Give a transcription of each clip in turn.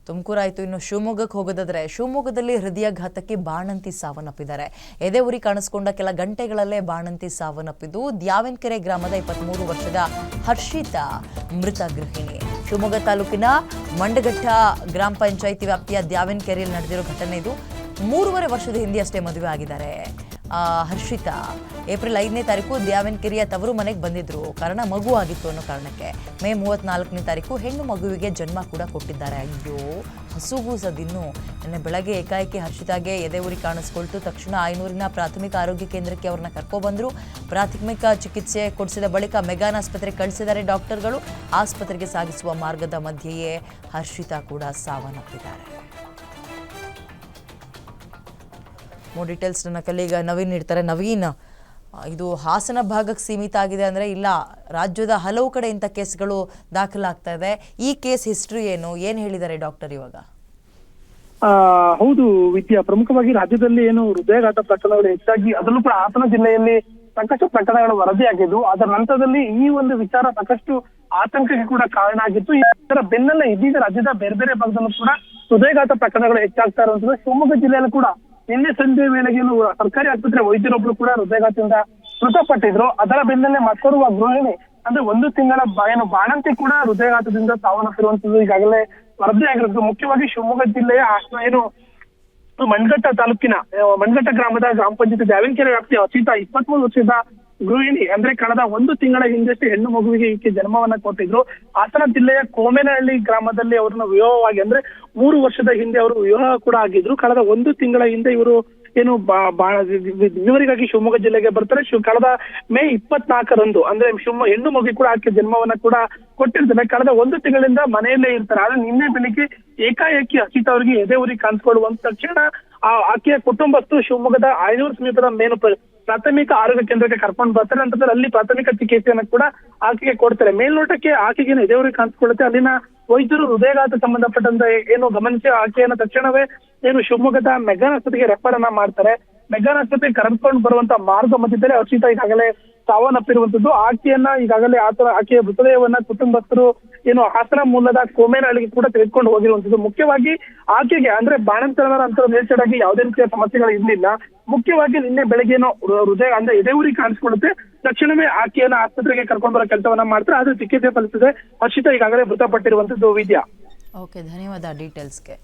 ತುಮಕೂರು ಆಯಿತು. ಇನ್ನು ಶಿವಮೊಗ್ಗಕ್ಕೆ ಹೋಗೋದಾದ್ರೆ ಶಿವಮೊಗ್ಗದಲ್ಲಿ ಹೃದಯಾಘಾತಕ್ಕೆ ಬಾಣಂತಿ ಸಾವನ್ನಪ್ಪಿದ್ದಾರೆ. ಎದೆ ಉರಿ ಕಾಣಿಸಿಕೊಂಡ ಕೆಲ ಗಂಟೆಗಳಲ್ಲೇ ಬಾಣಂತಿ ಸಾವನ್ನಪ್ಪಿದ್ದು ದ್ಯಾವನಕೆರೆ ಗ್ರಾಮದ 23 ವರ್ಷದ ಹರ್ಷಿತಾ ಮೃತ ಗೃಹಿಣಿ. ಶಿವಮೊಗ್ಗ ತಾಲೂಕಿನ ಮಂಡಘಟ್ಟ ಗ್ರಾಮ ಪಂಚಾಯಿತಿ ವ್ಯಾಪ್ತಿಯ ದ್ಯಾವನಕೆರೆಯಲ್ಲಿ ನಡೆದಿರೋ ಘಟನೆ ಇದು. 3.5 ವರ್ಷದ ಹಿಂದೆ ಅಷ್ಟೇ ಮದುವೆ ಆಗಿದ್ದಾರೆ. ಹರ್ಷಿತಾ ಏಪ್ರಿಲ್ 5ನೇ ತಾರೀಕು ದ್ಯಾವನಕೆರೆಯ ತವರು ಮನೆಗೆ ಬಂದಿದ್ರು. ಕಾರಣ ಮಗು ಆಗಿತ್ತು ಅನ್ನೋ ಕಾರಣಕ್ಕೆ. ಮೇ 34ನೇ ತಾರೀಕು ಹೆಣ್ಣು ಮಗುವಿಗೆ ಜನ್ಮ ಕೂಡ ಕೊಟ್ಟಿದ್ದಾರೆ. ಅಯ್ಯೋ, ಹಸುಗೂಸದಿನ್ನು. ನಿನ್ನೆ ಬೆಳಗ್ಗೆ ಏಕಾಏಕಿ ಹರ್ಷಿತಾಗೆ ಎದೆ ಉರಿ ಕಾಣಿಸ್ಕೊಳ್ತು. ತಕ್ಷಣ ಆಯನೂರಿನ ಪ್ರಾಥಮಿಕ ಆರೋಗ್ಯ ಕೇಂದ್ರಕ್ಕೆ ಅವ್ರನ್ನ ಕರ್ಕೊಬಂದ್ರು. ಪ್ರಾಥಮಿಕ ಚಿಕಿತ್ಸೆ ಕೊಡಿಸಿದ ಬಳಿಕ ಮೆಗಾನ್ ಆಸ್ಪತ್ರೆಗೆ ಕಳಿಸಿದ್ದಾರೆ ಡಾಕ್ಟರ್ಗಳು. ಆಸ್ಪತ್ರೆಗೆ ಸಾಗಿಸುವ ಮಾರ್ಗದ ಮಧ್ಯೆಯೇ ಹರ್ಷಿತಾ ಕೂಡ ಸಾವನ್ನಪ್ಪಿದ್ದಾರೆ. ಮೋರ್ ಡೀಟೇಲ್ಸ್ ನನ್ನ ಕಲೀಗ ನವೀನ್ ನೀಡ್ತಾರೆ. ನವೀನ್, ಇದು ಹಾಸನ ಭಾಗಕ್ಕೆ ಸೀಮಿತ ಆಗಿದೆ ಅಂದರೆ ಇಲ್ಲ, ರಾಜ್ಯದ ಹಲವು ಕಡೆ ಇಂಥ ಕೇಸ್ಗಳು ದಾಖಲಾಗ್ತಾ ಇದೆ. ಈ ಕೇಸ್ ಹಿಸ್ಟ್ರಿ ಏನು ಹೇಳಿದ್ದಾರೆ ಡಾಕ್ಟರ್ ಇವಾಗ? ಹೌದು ವಿದ್ಯಾ, ಪ್ರಮುಖವಾಗಿ ರಾಜ್ಯದಲ್ಲಿ ಏನು ಹೃದಯಾಘಾತ ಪ್ರಕರಣಗಳು ಹೆಚ್ಚಾಗಿ, ಅದರಲ್ಲೂ ಕೂಡ ಹಾಸನ ಜಿಲ್ಲೆಯಲ್ಲಿ ಸಾಕಷ್ಟು ಪ್ರಕರಣಗಳು ವರದಿಯಾಗಿದ್ದು, ಅದರ ನಂತರದಲ್ಲಿ ಈ ಒಂದು ವಿಚಾರ ಸಾಕಷ್ಟು ಆತಂಕಕ್ಕೆ ಕೂಡ ಕಾರಣ ಆಗಿತ್ತು. ಇದರ ಬೆನ್ನಲ್ಲೇ ಇದೀಗ ರಾಜ್ಯದ ಬೇರೆ ಬೇರೆ ಭಾಗದಲ್ಲೂ ಕೂಡ ಹೃದಯಾಘಾತ ಪ್ರಕರಣಗಳು ಹೆಚ್ಚಾಗ್ತಾ ಇರುವಂತದ್ದು. ಶಿವಮೊಗ್ಗ ಜಿಲ್ಲೆಯಲ್ಲೂ ಕೂಡ ನಿನ್ನೆ ಸಂಜೆ ವೇಳೆಗೆ ಸರ್ಕಾರಿ ಆಸ್ಪತ್ರೆ ವೈದ್ಯರೊಬ್ರು ಕೂಡ ಹೃದಯಾಘಾತದಿಂದ ಮೃತಪಟ್ಟಿದ್ರು. ಅದರ ಬೆನ್ನಲ್ಲೇ ಮತ್ತೋರ್ವ ಗೃಹಿಣಿ ಅಂದ್ರೆ 1 ತಿಂಗಳ ಬಾಣಂತಿ ಕೂಡ ಹೃದಯಾಘಾತದಿಂದ ಸಾವನ್ನಪ್ಪಿರುವಂತದ್ದು ಈಗಾಗಲೇ ವರದಿಯಾಗಿರೋದು. ಮುಖ್ಯವಾಗಿ ಶಿವಮೊಗ್ಗ ಜಿಲ್ಲೆಯ ಮಂಡಘಟ್ಟ ತಾಲೂಕಿನ ಮಂಡಘಟ್ಟ ಗ್ರಾಮದ ಗ್ರಾಮ ಪಂಚಾಯತಿ ದ್ಯಾವನಕೆರೆ ವ್ಯಾಪ್ತಿಯ ಹರ್ಷಿತಾ 23 ವರ್ಷದ ಗೃಹಿಣಿ. ಅಂದ್ರೆ ಕಳೆದ 1 ತಿಂಗಳ ಹಿಂದಷ್ಟೇ ಹೆಣ್ಣು ಮಗುವಿಗೆ ಈಕೆ ಜನ್ಮವನ್ನ ಕೊಟ್ಟಿದ್ರು. ಹಾಸನ ಜಿಲ್ಲೆಯ ಕೋಮೇನಹಳ್ಳಿ ಗ್ರಾಮದಲ್ಲಿ ಅವ್ರನ್ನ ವಿವಾಹವಾಗಿ, ಅಂದ್ರೆ 3 ವರ್ಷದ ಹಿಂದೆ ಅವರು ವಿವಾಹ ಕೂಡ ಆಗಿದ್ರು. ಕಳೆದ 1 ತಿಂಗಳ ಹಿಂದೆ ಇವರು ಏನು ಡೆಲಿವರಿಗಾಗಿ ಶಿವಮೊಗ್ಗ ಜಿಲ್ಲೆಗೆ ಬರ್ತಾರೆ. ಕಳೆದ ಮೇ 24ರಂದು ಅಂದ್ರೆ ಹೆಣ್ಣು ಮಗು ಕೂಡ ಆಕೆ ಜನ್ಮವನ್ನ ಕೂಡ ಕೊಟ್ಟಿರ್ತಾರೆ. ಕಳೆದ 1 ತಿಂಗಳಿಂದ ಮನೆಯಲ್ಲೇ ಇರ್ತಾರೆ. ಆದ್ರೆ ನಿನ್ನೆ ಬೆಳಿಗ್ಗೆ ಏಕಾಏಕಿ ಹರ್ಷಿತಾ ಅವರಿಗೆ ಎದೆ ಉರಿ ಕಾಣಿಸ್ಕೊಳ್ಳುವಂತ ತಕ್ಷಣ ಆಕೆಯ ಕುಟುಂಬಸ್ಥರು ಶಿವಮೊಗ್ಗದ ಆಯನೂರು ಸಮೀಪದ ಮೇನು ಪ್ರಾಥಮಿಕ ಆರೋಗ್ಯ ಕೇಂದ್ರಕ್ಕೆ ಕರ್ಕೊಂಡು ಬರ್ತಾರೆ. ನಂತರ ಅಲ್ಲಿ ಪ್ರಾಥಮಿಕ ಚಿಕಿತ್ಸೆಯನ್ನು ಕೂಡ ಆಕೆಗೆ ಕೊಡ್ತಾರೆ. ಮೇಲ್ನೋಟಕ್ಕೆ ಆಕೆಗೆ ಎದೆ ಉರಿ ಕಾಣಿಸ್ಕೊಳ್ಳುತ್ತೆ. ಅಲ್ಲಿನ ವೈದ್ಯರು ಹೃದಯಾಘಾತ ಸಂಬಂಧಪಟ್ಟಂತ ಏನು ಗಮನಿಸಿ ಆಕೆಯನ್ನು ತಕ್ಷಣವೇ ಏನು ಶಿವಮೊಗ್ಗದ ಮೆಗಾನ್ ಆಸ್ಪತ್ರೆಗೆ ರೆಫರ್ ಅನ್ನ ಮಾಡ್ತಾರೆ. ಮೆಗಾನ್ ಆಸ್ಪತ್ರೆಗೆ ಕರೆದುಕೊಂಡು ಬರುವಂತ ಮಾರ್ಗ ಮಧ್ಯದಲ್ಲಿ ಹರ್ಷಿತಾ ಈಗಾಗಲೇ ಸಾವನ್ನಪ್ಪಿರುವಂತದ್ದು. ಆಕೆಯನ್ನ ಈಗಾಗಲೇ ಆಕೆಯ ಮೃತದೇಹವನ್ನ ಕುಟುಂಬಸ್ಥರು ಏನು ಹಾಸನ ಮೂಲದ ಕೋಮೇನಹಳ್ಳಿಗೆ ಕೂಡ ತೆಗೆದುಕೊಂಡು ಹೋಗಿರುವಂತದ್ದು. ಮುಖ್ಯವಾಗಿ ಆಕೆಗೆ ಅಂದ್ರೆ ಬಾಣಂತನ ಅಂತ ರಿಲೇಟೆಡ್ ಆಗಿ ಯಾವುದೇ ರೀತಿಯ ಸಮಸ್ಯೆಗಳು ಇರಲಿಲ್ಲ. ಮುಖ್ಯವಾಗಿ ನಿನ್ನೆ ಬೆಳಗ್ಗೆ ಹೃದಯ ಅಂದ್ರೆ ಎದೆ ಉರಿ ಕಾಣಿಸ್ಕೊಳ್ಳುತ್ತೆ. ತಕ್ಷಣವೇ ಆಕೆಯನ್ನ ಆಸ್ಪತ್ರೆಗೆ ಕರ್ಕೊಂಡು ಬರೋ ಕೆಲಸವನ್ನ ಮಾಡ್ತಾರೆ. ಆದ್ರೆ ಚಿಕಿತ್ಸೆ ಫಲಿಸಿದೆ ಹರ್ಷಿತಾ ಈಗಾಗಲೇ ಮೃತಪಟ್ಟಿರುವಂತದ್ದು. ವಿದ್ಯಾ, ಓಕೆ, ಧನ್ಯವಾದ ಡೀಟೇಲ್ಸ್ಗೆ.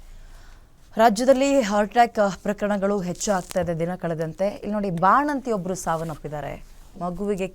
ರಾಜ್ಯದಲ್ಲಿ ಹಾರ್ಟ್ ಅಟ್ಯಾಕ್ ಪ್ರಕರಣಗಳು ಹೆಚ್ಚು ಆಗ್ತಾ ಇದೆ ದಿನ ಕಳೆದಂತೆ. ಇಲ್ಲಿ ನೋಡಿ, ಬಾಣಂತಿಯೊಬ್ಬರು ಸಾವನ್ನಪ್ಪಿದ್ದಾರೆ. ಮಗುವಿಗೆ